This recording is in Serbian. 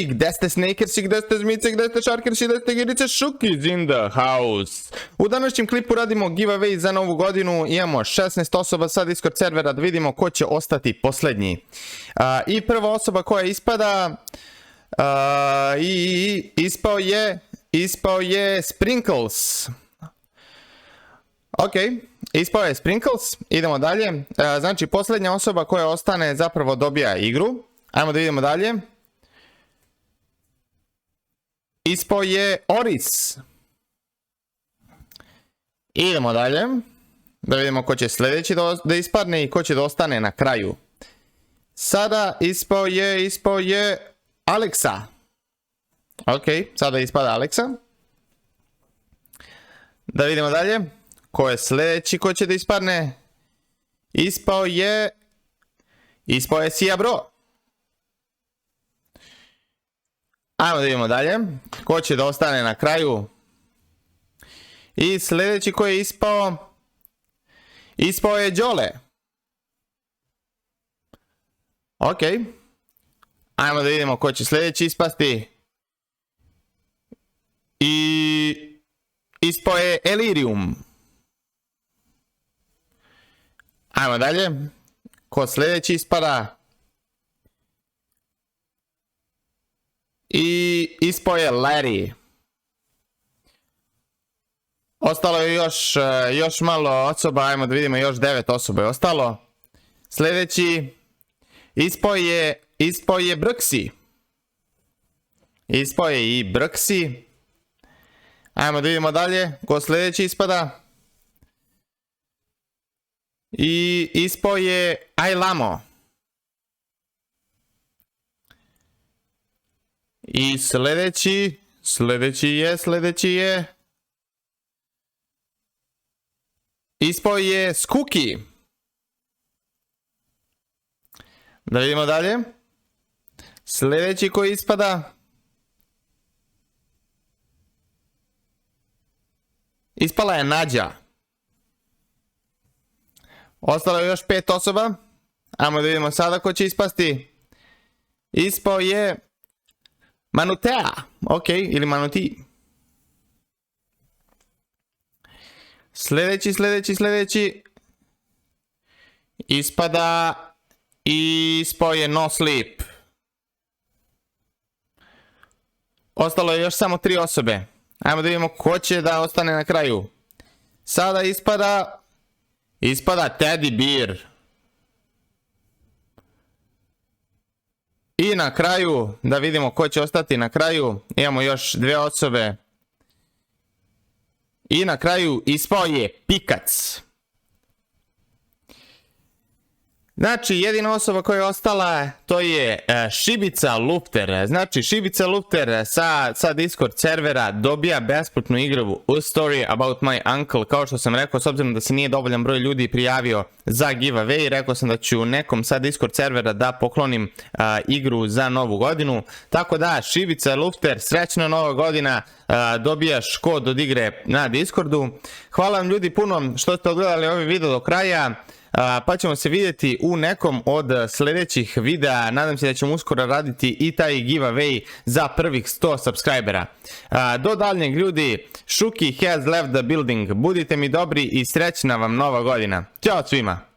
ljudi, gde ste snakersi, gde ste zmice, gde ste šarkersi, gde ste girice, Šukiz in the house. U današnjem klipu radimo giveaway za novu godinu, imamo 16 osoba sa Discord servera, da vidimo ko će ostati posljednji. I prva osoba koja ispada, ispao je Sprinkles. Ok, ispao je Sprinkles, idemo dalje. Znači posljednja osoba koja ostane zapravo dobija igru. Ajmo da vidimo dalje. Ispao je Oris. Idemo dalje. Da vidimo ko će sljedeći da ispadne i ko će da ostane na kraju. Sada ispao je Aleksa. Ok, sada ispada Aleksa. Da vidimo dalje. Ko je sljedeći ko će da ispadne? Ispao je Sija Bro. Ajmo da vidimo dalje. Ko će da ostane na kraju? I sljedeći ko je ispao je Đole. Ok. Ajmo da vidimo ko će sljedeći ispasti. I ispao je Elirium. Ajmo dalje. Ko sljedeći ispada? I ispao je Larry. Ostalo je još malo osoba, ajmo da vidimo, još 9 osoba je ostalo. Sljedeći ispao je Brksi. Ispao je i Brksi. Ajmo da vidimo dalje, ko sljedeći ispada. I ispao je Ajlamo. I sljedeći je ispao je Skuki. Da vidimo dalje. Sljedeći koji ispada. Ispala je Nađa. Ostalo je još 5 osoba. Ajmo da vidimo sada ko će ispasti. Ispao je Manutea. Ok, ili Manuti. Sljedeći. Ispao je No Sleep. Ostalo je još samo 3 osobe. Ajmo da vidimo ko će da ostane na kraju. Sada ispada Teddy Bear. I na kraju, da vidimo ko će ostati na kraju, imamo još 2 osobe. I na kraju ispao je Pikac. Znači, jedina osoba koja je ostala, to je Šibica Lupter. Znači, Šibica Lupter sa Discord servera dobija besplatnu igru A Story About My Uncle. Kao što sam rekao, s obzirom da se nije dovoljan broj ljudi prijavio za giveaway, rekao sam da ću nekom sa Discord servera da poklonim igru za novu godinu. Tako da, Šibica Lupter, srećna nova godina, dobijaš kod od igre na Discordu. Hvala vam ljudi puno što ste odgledali ovaj video do kraja. Pa ćemo se vidjeti u nekom od sljedećih videa. Nadam se da ćemo uskoro raditi i taj giveaway za prvih 100 subscribera. Do daljnjeg ljudi, Šuki has left the building. Budite mi dobri i srećna vam nova godina. Ćao svima!